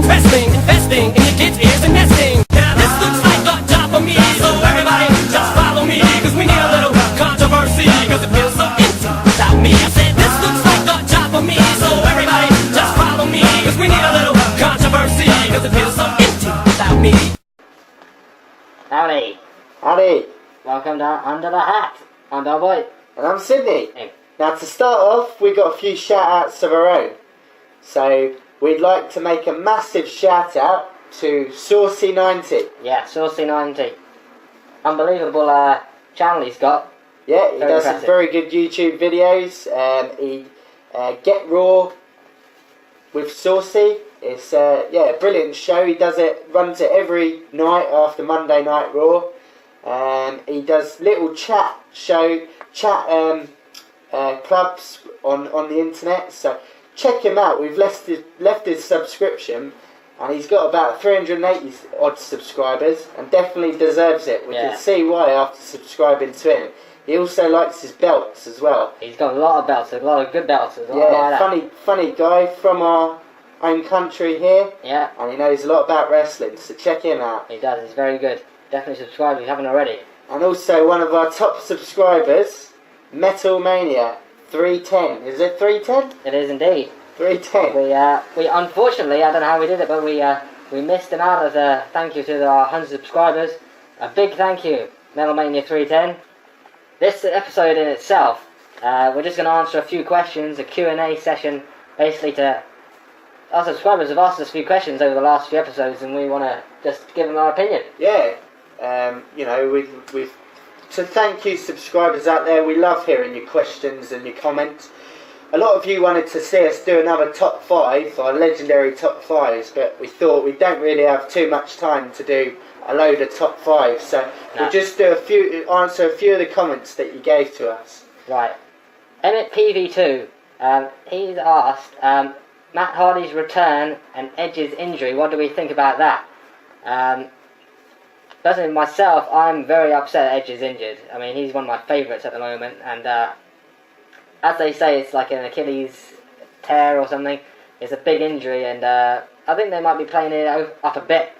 investing in your kids' ears and nesting. Now this looks like a job for me, so everybody just follow me, cause we need a little controversy, cause it feels so empty without me. I said this looks like a job for me, so everybody just follow me, cause we need a little controversy, cause it feels so empty without me. Howdy. Howdy. Welcome to Under the Hat. I'm Bellboy. And I'm Sydney. Hey. Now to start off, we've got a few shout outs of our own. So we'd like to make a massive shout out to Saucy90. Yeah, Saucy90. Unbelievable channel he's got. Yeah, he does some impressive. very good YouTube videos. He Get Raw with Saucy. It's a brilliant show. He runs it every night after Monday Night Raw. He does little chat clubs on the internet. So check him out. We've left his subscription, and he's got about 380 odd subscribers, and definitely deserves it. We can see why after subscribing to him. He also likes his belts as well. He's got a lot of belts, a lot of good belts as well. Yeah, funny guy from our own country here. Yeah. And he knows a lot about wrestling, so check him out. He does, he's very good. Definitely subscribe if you haven't already. And also one of our top subscribers, Metal Mania 310. Is it 310? It is indeed. 310. We unfortunately, I don't know how we did it, but we missed him out as a thank you to our 100 subscribers. A big thank you, Metal Mania 310. This episode in itself, we're just going to answer a few questions, a Q&A session, basically to... Our subscribers have asked us a few questions over the last few episodes, and we want to just give them our opinion. Yeah, we've to thank you subscribers out there. We love hearing your questions and your comments. A lot of you wanted to see us do another top 5, our legendary top 5s, but we thought we don't really have too much time to do a load of top 5, so we'll just do answer a few of the comments that you gave to us. Right. Emmett PV2, he's asked, Matt Hardy's return and Edge's injury, what do we think about that? Personally, myself, I'm very upset Edge is injured. I mean, he's one of my favourites at the moment, and as they say, it's like an Achilles tear or something. It's a big injury, and I think they might be playing it up a bit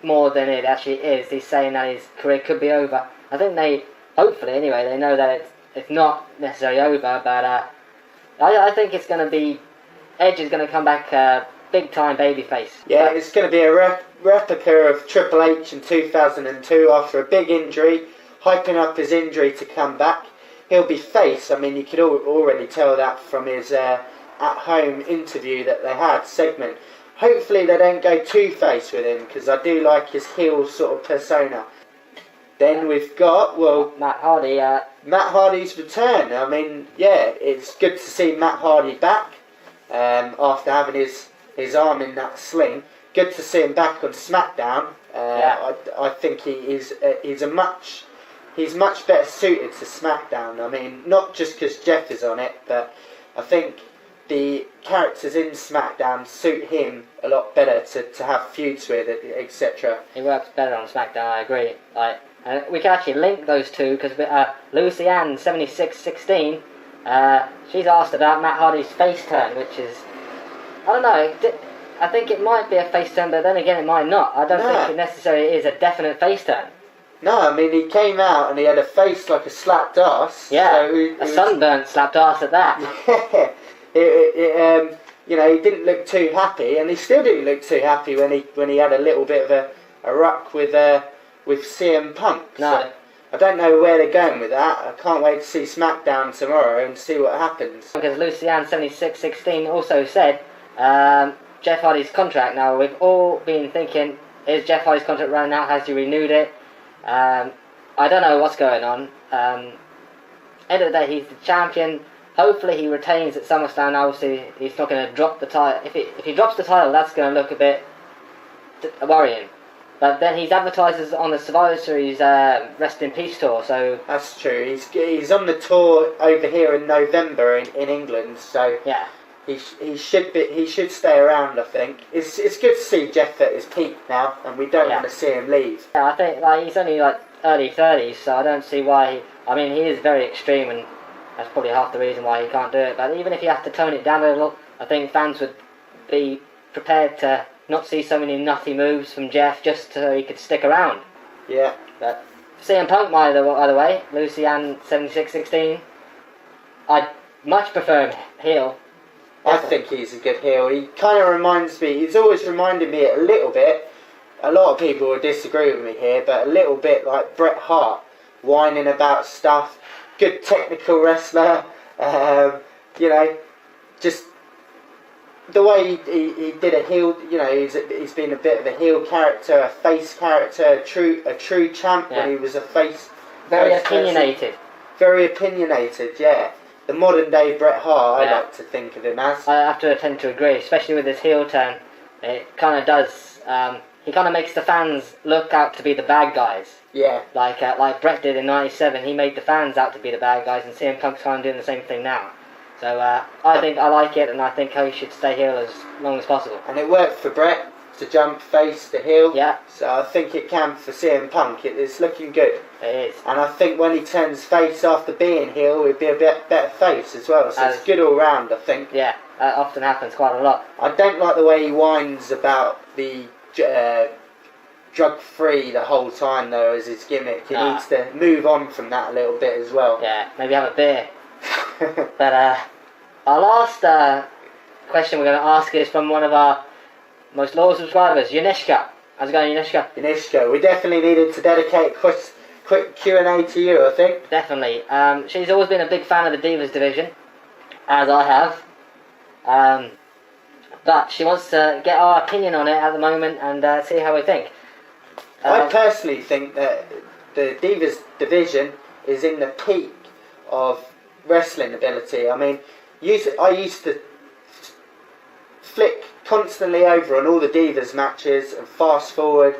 more than it actually is. He's saying that his career could be over. I think they, hopefully anyway, they know that it's not necessarily over, but I think it's going to be, Edge is going to come back big time babyface. Yeah, it's going to be a replica of Triple H in 2002 after a big injury, hyping up his injury to come back. He'll be face. I mean, you could already tell that from his at-home interview that they had, segment. Hopefully they don't go too face with him, because I do like his heel sort of persona. Then we've got, Matt Hardy. Matt Hardy's return. I mean, yeah, it's good to see Matt Hardy back after having his arm in that sling. Good to see him back on SmackDown. I think he's much better suited to SmackDown. I mean, not just because Jeff is on it, but I think the characters in SmackDown suit him a lot better to have feuds with, etc. He works better on SmackDown, I agree. We can actually link those two, because Lucy Ann 7616, she's asked about Matt Hardy's face turn, which is, I don't know, I think it might be a face turn, but then again it might not. I don't think it necessarily is a definite face turn. No, I mean, he came out and he had a face like a slapped ass. Yeah, so a sunburnt slapped ass at that. He didn't look too happy, and he still didn't look too happy when he had a little bit of a ruck with CM Punk. No. So I don't know where they're going with that. I can't wait to see SmackDown tomorrow and see what happens. Because Lucianne 7616 also said Jeff Hardy's contract. Now, we've all been thinking, is Jeff Hardy's contract running out? Has he renewed it? I don't know what's going on. End of the day, he's the champion. Hopefully he retains at SummerSlam. Obviously, he's not going to drop the title. If he drops the title, that's going to look a bit worrying. But then he's advertised on the Survivor Series Rest in Peace tour, so... That's true. He's on the tour over here in November in England, so... Yeah. He should stay around, I think. It's good to see Jeff at his peak now, and we don't want to see him leave. Yeah, I think he's only early 30s, so I don't see why he is very extreme, and that's probably half the reason why he can't do it. But even if you have to tone it down a little, I think fans would be prepared to not see so many nutty moves from Jeff just so he could stick around. Yeah. But CM Punk, by the way, Lucy and 7616, I'd much prefer him heel. I think he's a good heel. He kind of reminds me, he's always reminded me a little bit, a lot of people will disagree with me here, but a little bit like Bret Hart, whining about stuff, good technical wrestler, you know, just the way he did a heel, you know, he's been a bit of a heel character, a face character, a true champ when he was a face. Very opinionated. Very opinionated, yeah. The modern day Bret Hart, I like to think of him as. I have to tend to agree, especially with his heel turn. It kind of does. He kind of makes the fans look out to be the bad guys. Yeah. Like Bret did in '97, he made the fans out to be the bad guys, and CM Punk's kind of doing the same thing now. So I think I like it, and I think he should stay heel as long as possible. And it worked for Bret to jump face to heel. Yeah. So I think it can for CM Punk. It's looking good. It is. And I think when he turns face after being heel, he'd be a bit better face as well. So it's good all round, I think. Yeah, that often happens quite a lot. I don't like the way he whines about the drug-free the whole time, though, as his gimmick. He needs to move on from that a little bit as well. Yeah, maybe have a beer. But our last question we're going to ask is from one of our most loyal subscribers, Yanishka. How's it going, Yanishka? Yanishka, we definitely needed to dedicate a quick Q&A to you, I think. Definitely. She's always been a big fan of the Divas division, as I have. But she wants to get our opinion on it at the moment and see how we think. I personally think that the Divas division is in the peak of wrestling ability. I mean, I used to flick constantly over on all the Divas matches and fast forward,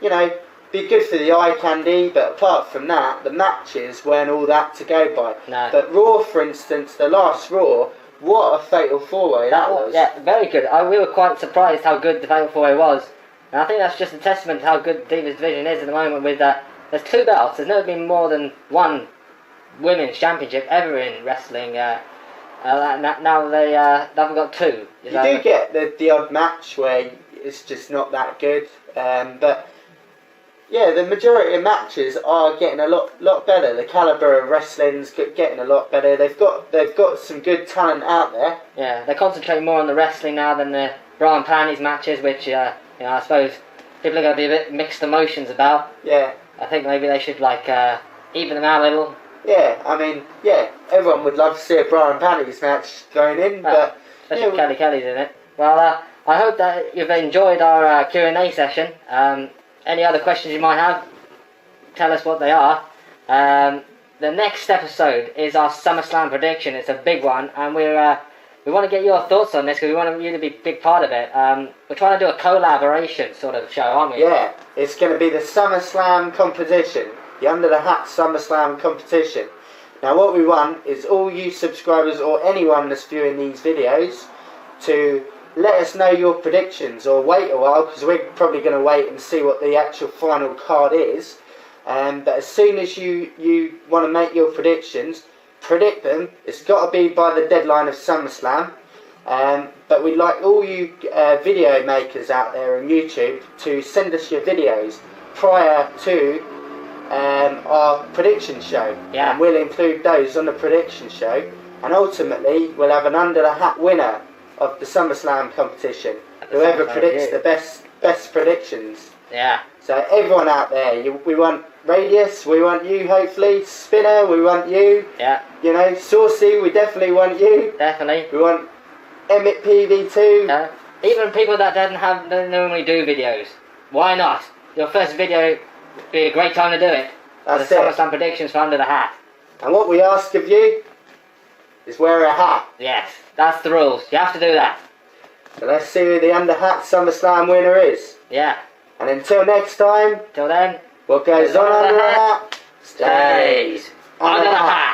you know, be good for the eye candy, but apart from that, the matches weren't all that to go by. No. But Raw, for instance, the last Raw, what a fatal four-way that was. Yeah, very good. We were quite surprised how good the fatal four-way was. And I think that's just a testament to how good the Divas division is at the moment with, there's 2 belts. There's never been more than one women's championship ever in wrestling. Now they've got 2. You do get the odd match where it's just not that good, but yeah, the majority of matches are getting a lot better. The caliber of wrestling's getting a lot better. They've got some good talent out there. Yeah, they concentrate more on the wrestling now than the bra and panties matches, which you know, I suppose people are going to be a bit mixed emotions about. Yeah. I think maybe they should even them out a little. Yeah, I mean, yeah, everyone would love to see a bra and panties match thrown in, but especially if Kelly's in it. Well, I hope that you've enjoyed our Q&A session. Any other questions you might have, tell us what they are. The next episode is our SummerSlam prediction. It's a big one, and we want to get your thoughts on this because we want you to be a big part of it. We're trying to do a collaboration sort of show, aren't we? Yeah, it's going to be the SummerSlam competition. The Under the Hat SummerSlam competition. Now what we want is all you subscribers or anyone that's viewing these videos to let us know your predictions, or wait a while because we're probably going to wait and see what the actual final card is. But as soon as you want to make your predictions, predict them. It's got to be by the deadline of SummerSlam. But we'd like all you video makers out there on YouTube to send us your videos prior to our prediction show. Yeah. And we'll include those on the prediction show. And ultimately, we'll have an under the hat winner of the SummerSlam competition. Whoever predicts the best predictions. Yeah. So everyone out there, we want Radius, we want you hopefully, Spinner, we want you. Yeah. You know, Saucy, we definitely want you. Definitely. We want Emmett PV2. Yeah. Even people that don't normally do videos. Why not? Your first video would be a great time to do it. That's the it. SummerSlam predictions for Under the Hat. And what we ask of you is wear a hat. Yes, that's the rules. You have to do that. So let's see who the Under Hat SummerSlam winner is. Yeah. And until next time, Till then, what goes on under the hat stays under the hat.